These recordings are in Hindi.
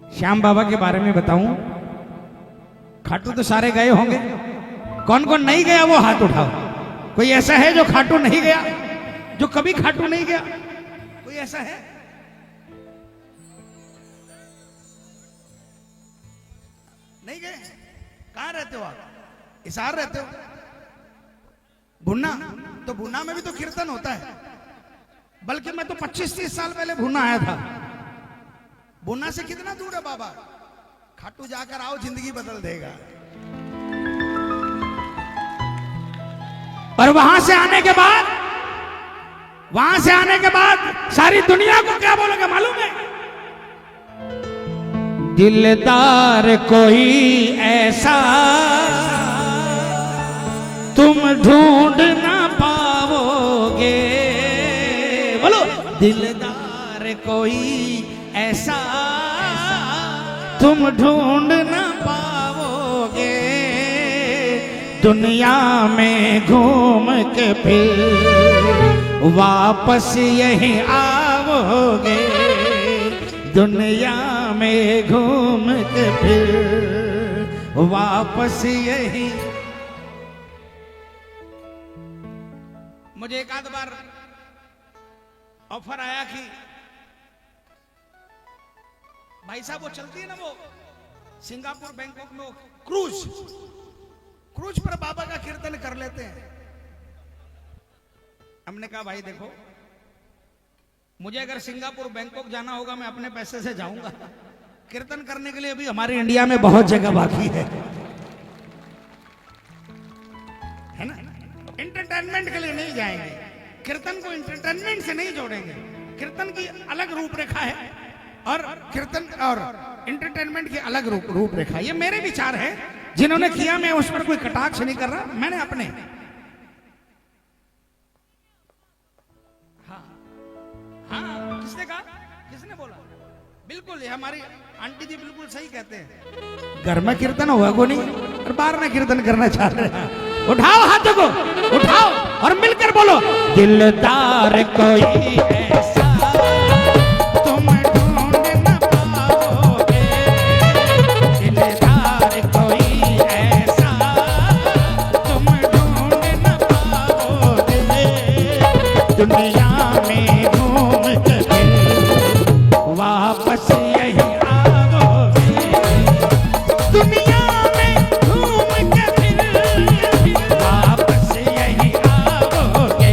श्याम बाबा के बारे में बताऊं, खाटू तो सारे गए होंगे, कौन कौन नहीं गया वो हाथ उठाओ। कोई ऐसा है जो खाटू नहीं गया, जो कभी खाटू नहीं गया? कोई ऐसा है? नहीं गए? कहां रहते हो आप? हिसार रहते हो? भुन्ना? तो भुन्ना में भी तो कीर्तन होता है। बल्कि मैं तो 25-30 साल पहले भुन्ना आया था। भुन्ना से कितना दूर है बाबा? खाटू जाकर आओ, जिंदगी बदल देगा। और वहां से आने के बाद सारी दुनिया को क्या बोलोगे मालूम है? दिलदार कोई ऐसा तुम ढूंढ ना पाओगे। बोलो, दिलदार कोई ऐसा तुम ढूंढ ना पाओगे। दुनिया में घूम के फिर वापस यहीं आओगे। दुनिया में घूम के फिर वापस यहीं। मुझे एक आध बार ऑफर आया कि भाई साहब वो चलती है ना, वो सिंगापुर बैंकॉक में क्रूज पर बाबा का कीर्तन कर लेते हैं। हमने कहा भाई देखो, मुझे अगर सिंगापुर बैंकॉक जाना होगा मैं अपने पैसे से जाऊंगा। कीर्तन करने के लिए अभी हमारे इंडिया में बहुत जगह बाकी है ना। एंटरटेनमेंट के लिए नहीं जाएंगे, कीर्तन को एंटरटेनमेंट से नहीं जोड़ेंगे। कीर्तन की अलग रूपरेखा है और कीर्तन और एंटरटेनमेंट की अलग रूपरेखा। ये मेरे विचार है, जिन्होंने किया मैं उस पर कोई कटाक्ष नहीं कर रहा। मैंने अपने हाँ किसने कहा, किसने बोला? बिल्कुल, ये हमारी आंटी जी बिल्कुल सही कहते हैं। घर में कीर्तन होगा को नहीं और बाहर में कीर्तन करना चाह रहे हैं। उठाओ हाथों को, उठाओ और मिलकर बोलो, दिलदार कोई ऐसा तुम ढूंढ न पाओगे। दिलदार कोई ऐसा तुम ढूंढ न पाओगे। दुनिया में घूम के वापस यही आओगे। दुनिया में घूम के फिर वापस यही आओगे।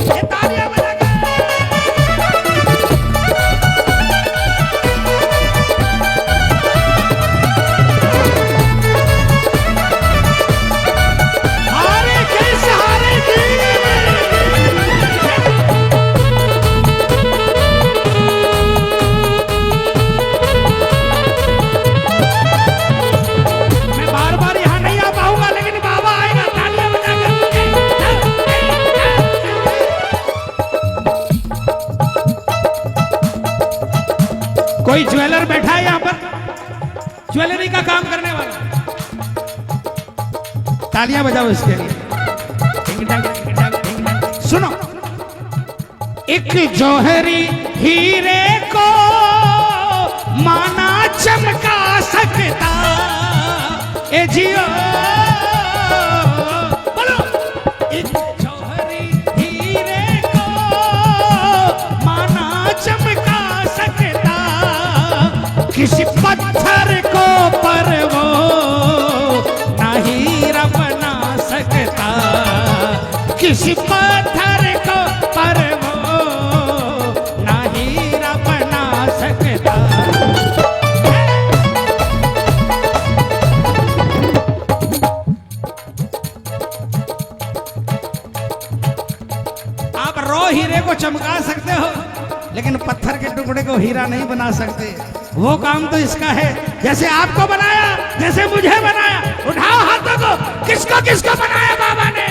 ये तालियां बजाकर हारे के सहारे की। कोई ज्वेलर बैठा है यहां पर, ज्वेलरी का काम करने वाला, तालियां बजाओ इसके लिए। सुनो, एक जौहरी हीरे को माना चमका सकता ए जियो। बोलो, एक जौहरी हीरे को माना चमका सकता, किसी पत्थर को पर वो ना हीरा बना सकता। किसी पत्थर को पर वो ना हीरा बना सकता। आप रॉ हीरे को चमका सकते हो, लेकिन पत्थर के टुकड़े को हीरा नहीं बना सकते। वो काम तो इसका है, जैसे आपको बनाया, जैसे मुझे बनाया। उठाओ हाथों को, किसको किसको बनाया बाबा ने।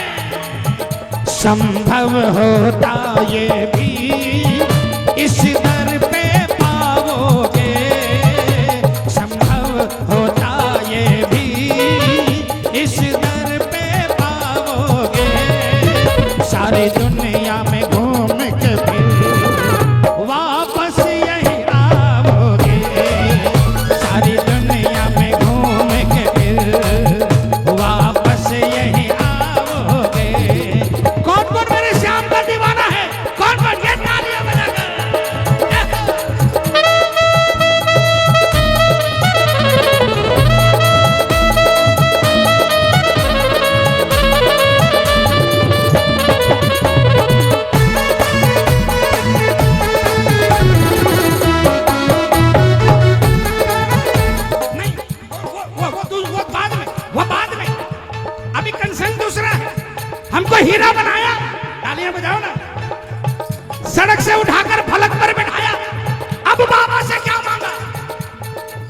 संभव होता ये भी इस दर पे पाओगे। संभव होता ये भी इस दर पे पाओगे। सारी दुनिया में घूम के फिर वापस यही आओगे।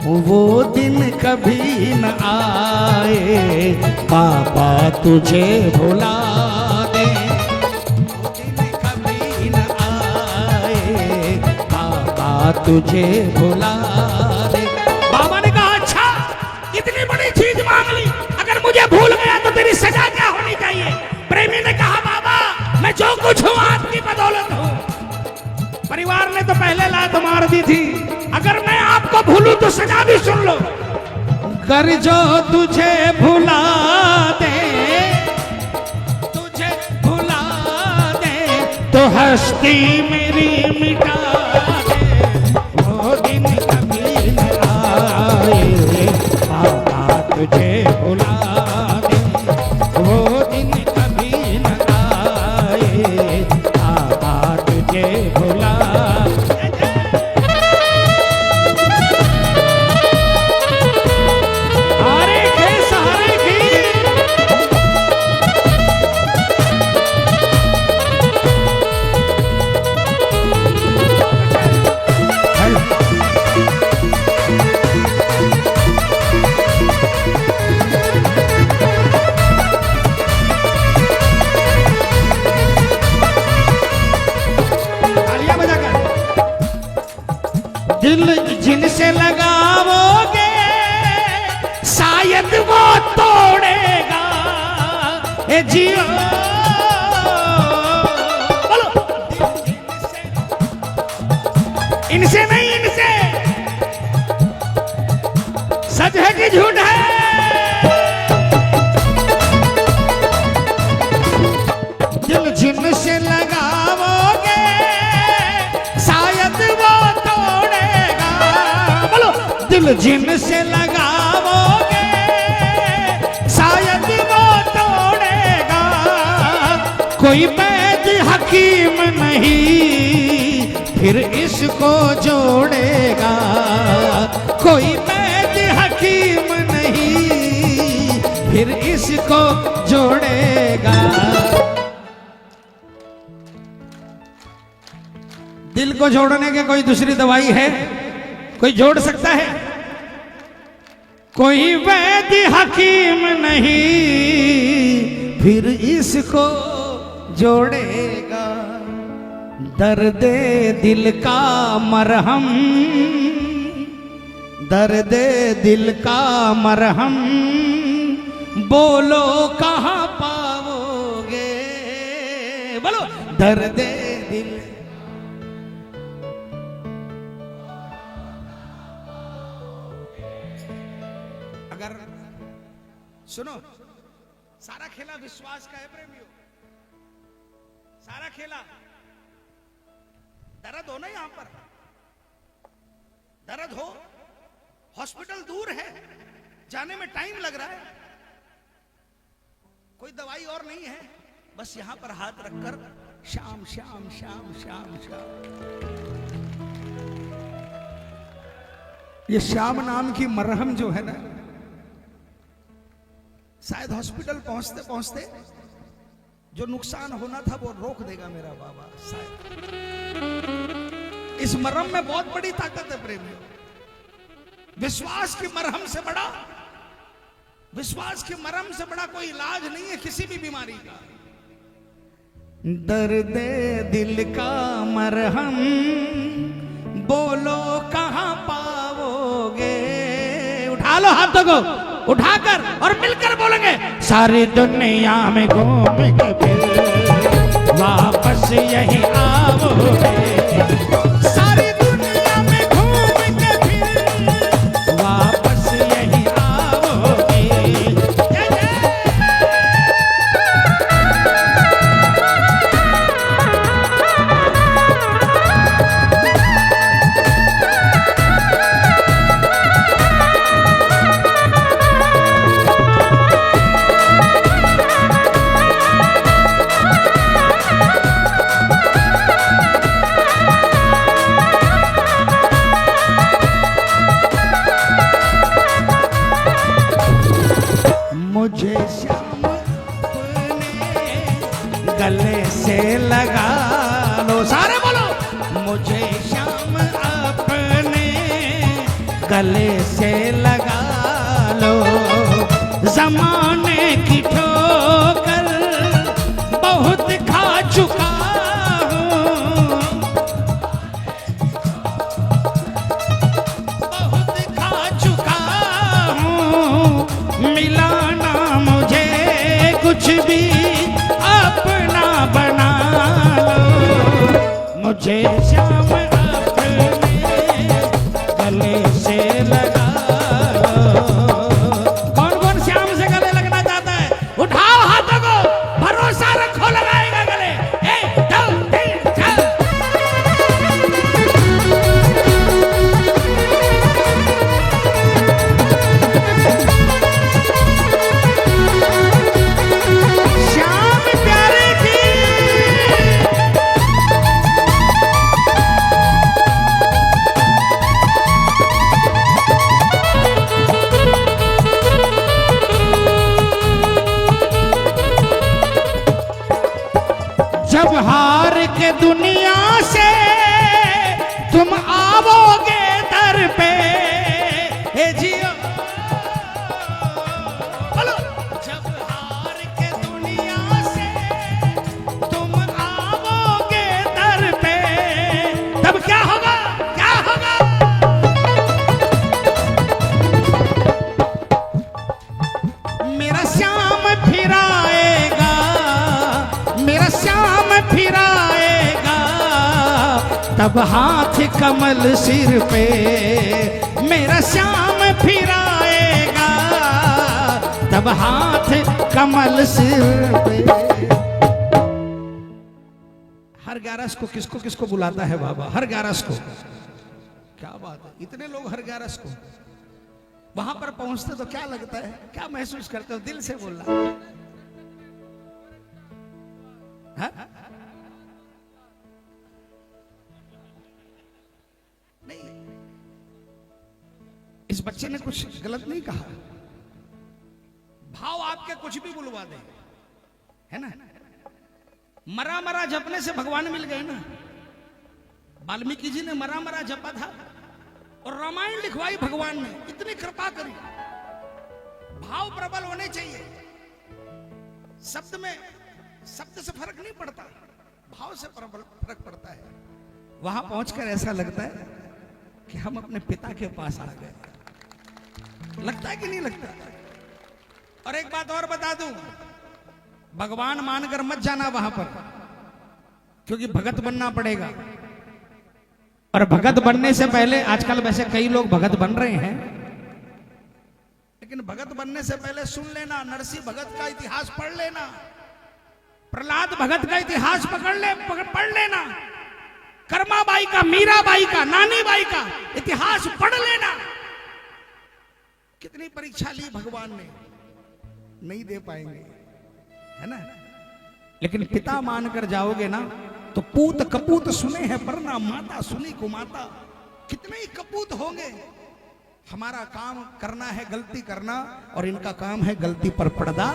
वो दिन कभी न आए बाबा तुझे भुला दे, वो दिन कभी न आए बाबा तुझे भुला दे। बाबा ने कहा अच्छा इतनी बड़ी चीज मांग ली, अगर मुझे भूल गया तो तेरी सजा क्या होनी चाहिए? प्रेमी ने कहा बाबा मैं जो कुछ हूं आपकी बदौलत हूं। परिवार ने तो पहले लात मार दी थी, अगर मैं आपको भूलूं तो सजा भी सुन लो। कर जो तुझे भुला दे, तुझे भुला दे तो हस्ती मेरी मिटा दे, वो दिन कभी न आए बाबा तुझे भुला दे, वो दिन कभी न आए बाबा तुझे भुला। दिल जिनसे लगाओगे शायद वो तोड़ेगा, ए जियो बोलो इनसे नहीं, इनसे सच है कि झूठ है? दिल जिनसे लगाओगे शायद वो तोड़ेगा, बोलो दिल जिनसे लगाओगे शायद वो तोड़ेगा। कोई वैद हकीम नहीं फिर इसको जोड़ेगा, कोई वैद हकीम नहीं फिर इसको जोड़ेगा। दिल को जोड़ने के कोई दूसरी दवाई है? कोई जोड़ सकता है? कोई वैद्य हकीम नहीं फिर इसको जोड़ेगा। दर्द दिल का मरहम, दर्द दिल का मरहम बोलो कहाँ पाओगे, बोलो दर्द दिल। अगर सुनो, सारा खेला विश्वास का है प्रेमियों, सारा खेला। दर्द हो ना, यहां पर दर्द हो, हॉस्पिटल दूर है, जाने में टाइम लग रहा है, कोई दवाई और नहीं है, बस यहां पर हाथ रखकर शाम शाम शाम शाम शाम, ये श्याम नाम की मरहम जो है ना, शायद हॉस्पिटल पहुंचते पहुंचते जो नुकसान होना था वो रोक देगा मेरा बाबा। शायद इस मरहम में बहुत बड़ी ताकत है प्रेमियों। विश्वास की मरहम से बड़ा, विश्वास की मरहम से बड़ा कोई इलाज नहीं है किसी भी बीमारी का। दर्द दिल का मरहम बोलो कहां पाओगे। उठा लो हाथों को, उठाकर और मिलकर बोलेंगे, सारी दुनिया में घूम के फिर वापस यही आओगे, सारी दुनिया में घूम के फिर वापस यही आओगे। गले से लगा लो, जमाने की ठोकर बहुत खा चुका हूँ, बहुत खा चुका हूँ, मिला ना मुझे कुछ भी अपना बना लो, मुझे श्याम अपने गले से लगा लो। कौन कौन श्याम से गले लगना चाहता है? उठाओ हाथों को, भरोसा रखो लगाएगा गले। 1 2 3 4। श्याम प्यारे की जब हार के दुनिया से तुम आओगे दर पे, हे जियो बोलो, जब हार के दुनिया से तुम आओगे दर पे, तब क्या होगा, क्या होगा? मेरा श्याम फिर आएगा, मेरा श्याम फिर आएगा, तब हाथ कमल सिर पे, मेरा श्याम फिर आएगा, तब हाथ कमल सिर पे। हर 11 को किसको किसको बुलाता है बाबा? हर 11 को। क्या बात है, इतने लोग हर 11 को वहां पर पहुंचते तो क्या लगता है, क्या महसूस करते हो? दिल से बोलना। हाँ? नहीं, इस बच्चे ने कुछ गलत नहीं कहा। भाव आपके कुछ भी बुलवा दे, है ना? मरा मरा जपने से भगवान मिल गए ना। वाल्मीकि जी ने मरा मरा जपा था और रामायण लिखवाई भगवान ने, इतनी कृपा करी। भाव प्रबल होने चाहिए। शब्द में, शब्द से फर्क नहीं पड़ता, भाव से फर्क पड़ता है। वहां पहुंचकर ऐसा लगता है कि हम अपने पिता के पास आ गए। लगता है कि नहीं लगता? और एक बात और बता दूं, भगवान मानकर मत जाना वहां पर, क्योंकि भगत बनना पड़ेगा। और भगत बनने से पहले, आजकल वैसे कई लोग भगत बन रहे हैं, लेकिन भगत बनने से पहले सुन लेना, नरसिंह भगत का इतिहास पढ़ लेना, प्रहलाद भगत का इतिहास पढ़ लेना, कर्माबाई का, मीराबाई का, नानी बाई का इतिहास पढ़ लेना। कितनी परीक्षा ली भगवान ने, नहीं दे पाएंगे, है ना? लेकिन पिता मानकर जाओगे ना तो पूत कपूत सुने हैं पर ना माता सुनी को माता। कितने ही कपूत होंगे। हमारा काम करना है गलती करना, और इनका काम है गलती पर पर्दा।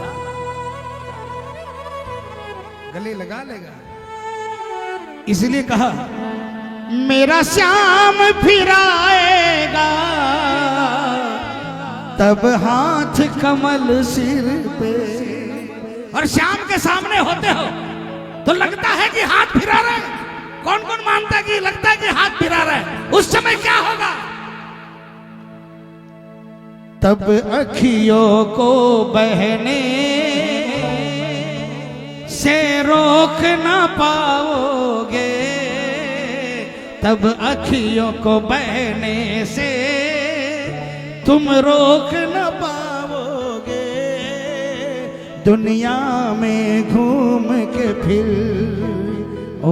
गले लगा लेगा। इसलिए कहा मेरा श्याम फिर आएगा, तब हाथ कमल सिर पे। और श्याम के सामने होते हो तो लगता है कि हाथ फिरा रहा है। कौन कौन मानता है कि लगता है कि हाथ फिरा रहा है? उस समय क्या होगा? तब अखियों को बहने से रोक ना पाओगे, तब अखियों को बहने से तुम रोक न पाओगे। दुनिया में घूम के फिर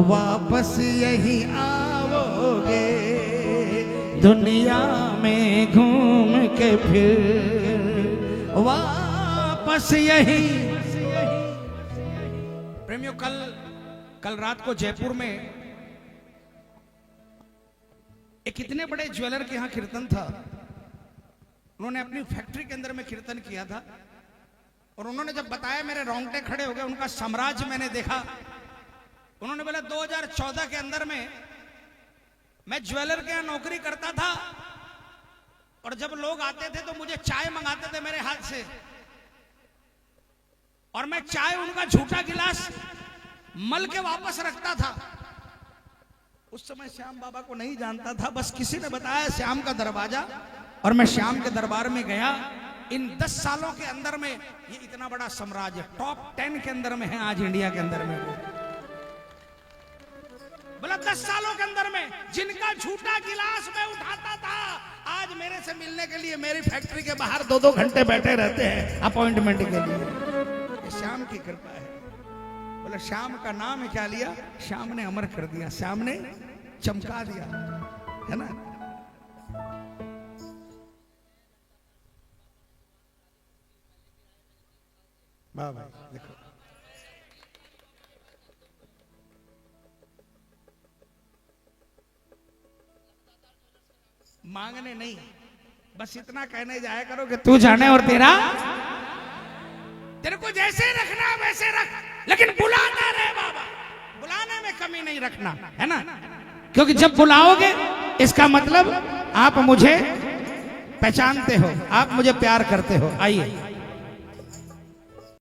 वापस यही आओगे, दुनिया में घूम के फिर वापस यही। प्रेमियों, कल रात को जयपुर में एक इतने बड़े ज्वेलर के यहां कीर्तन था। उन्होंने अपनी फैक्ट्री के अंदर में कीर्तन किया था, और उन्होंने जब बताया मेरे रोंगटे खड़े हो गए। उनका साम्राज्य मैंने देखा। उन्होंने बोला 2014 के अंदर में मैं ज्वेलर के यहां नौकरी करता था, और जब लोग आते थे तो मुझे चाय मंगाते थे मेरे हाथ से, और मैं चाय उनका झूठा गिलास मल के वापस रखता था। उस समय श्याम बाबा को नहीं जानता था, बस किसी ने बताया श्याम का दरवाजा, और मैं श्याम के दरबार में गया। इन 10 सालों के अंदर में ये इतना बड़ा साम्राज्य टॉप 10 के अंदर में है आज इंडिया के अंदर में। बोला 10 सालों के अंदर में जिनका झूठा गिलास मैं उठाता था, आज मेरे से मिलने के लिए मेरी फैक्ट्री के बाहर 2-2 घंटे बैठे रहते हैं अपॉइंटमेंट के लिए। ये श्याम की कृपा है। बोला श्याम का नाम क्या लिया? श्याम ने अमर कर दिया, श्याम ने चमका दिया, है ना। वाह भाई, देखो मांगने नहीं, बस इतना कहने जाया करो कि तू जाने और तेरे को जैसे रखना वैसे रख, लेकिन बुलाना रहे बाबा, बुलाने में कमी नहीं रखना, है ना। क्योंकि जब बुलाओगे इसका मतलब आप मुझे पहचानते हो, आप मुझे प्यार करते हो। आइए